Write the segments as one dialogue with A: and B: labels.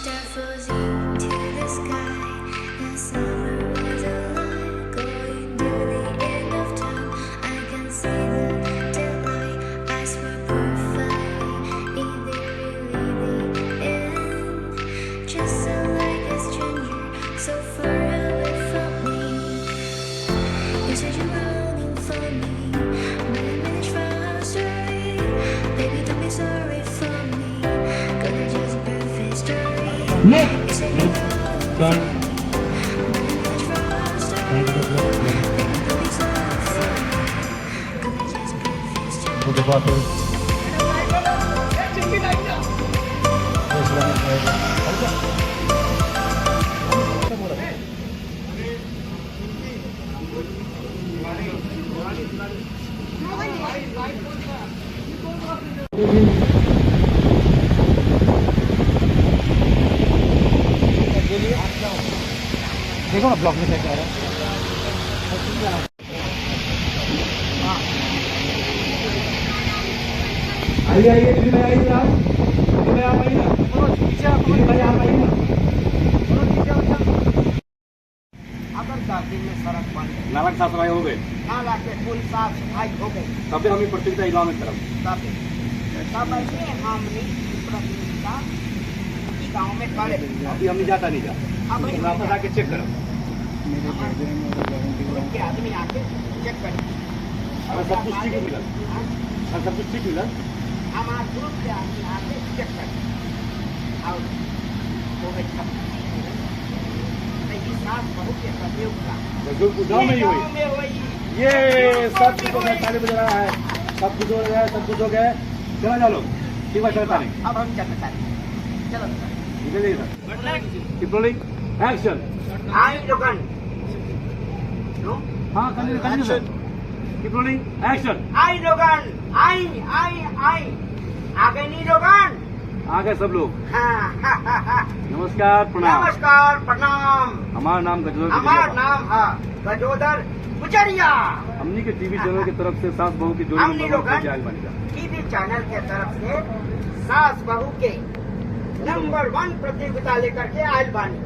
A: star falls into the sky. The summer was alive, going to the end of time. I can see the daylight. I swear perfectly, is there really the end? Just so like a stranger, so far away from me. You said you're running for me, but I managed from our story. Baby, don't be sorry for me, 'cause it's just a perfect story. You said you're running for me, but I managed from our story. Baby, don't be sorry for me, 'cause it's just a perfect story.
B: देखो ना block में क्या कह रहा है। आइए आइए दिल्ली में आइए आप, दिल्ली में आप आइए ना, दिल्ली में आप आइए ना।
C: अगर जाति में सड़क बन गई,
D: नाला साफ सफाई हो गए,
C: नाला के पुल साफ सफाई हो गई,
D: तब हम प्रतियोगिता गाँव में तरफ
C: तब ऐसे हमने प्रतियोगिता गाँव में करे।
D: अभी हम नहीं जाता नहीं जा,
C: अब
D: वापस आके चेक करो,
C: के आदमी आके चेक करें।
D: अगर सब कुछ ठीक मिला, अगर सब कुछ ठीक मिला,
C: हमारे ग्रुप के आदमी आके चेक करें और वो भी सब साफ बहू के प्रतियोगिता
D: गाँव में ही हुई। ये सब कुछ हो गया, ताली बजा रहा है, सब कुछ हो गया, सब कुछ हो गया। चला चलो, ठीक है चलता नहीं।
C: अब हम चलते चलो
D: इधर एक्शन।
C: आई लोगन
D: हाँ continue sir. Keep rolling action.
C: आई लोगन आई आगे नहीं लोगन।
D: आ गए सब लोग।
C: हाँ।
D: नमस्कार प्रणाम।
C: नमस्कार प्रणाम।
D: हमारा नाम गजोदर।
C: हमारा नाम है गजोदर गुजरिया।
D: हमनी के टीवी चैनल की तरफ से सास बहू की जोड़ी
C: हमनी लोगन
D: बनेगा।
C: टीवी चैनल के तरफ से सास बहू के नंबर 1 प्रतियोगिता लेकर के आयल बानी।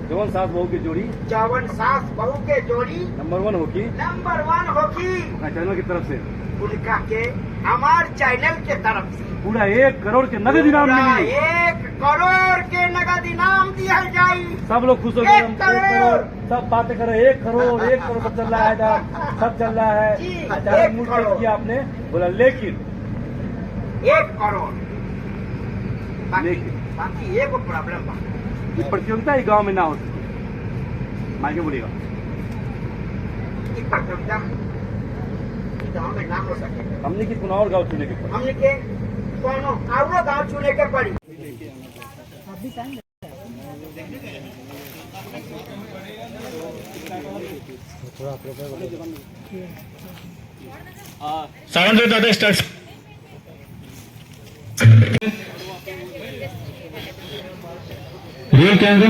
D: जवन सास बहू की जोड़ी,
C: जवन सास बहू के जोड़ी
D: नंबर 1 होगी,
C: नंबर 1 होगी
D: चैनल की तरफ से।
C: उनका के हमार चैनल के तरफ से
D: पूरा 1 करोड़ के नगद इनाम मिलेंगे।
C: 1 करोड़ के नगद इनाम दिया जाये।
D: सब लोग खुश हो गए। 1 करोड़ सब बातें कर रहे, 1 करोड़ 1 करोड़ सब चल रहा है, सब चल रहा है। अच्छा मूड किया आपने, बोला लेकिन
C: 1 करोड़ बाकी एक प्रॉब्लम बा,
D: ये प्रतियोगिता ही गांव में ना हो सके। मायके बोलेगा
C: प्रतियोगिता गाँव में ना हो सके।
D: हमने की कुनावर गाँव चुने के पड़ी,
C: हमने के कोनो और गाँव चुने के पड़ी।
B: सावन दादा स्टार्ट। Real camera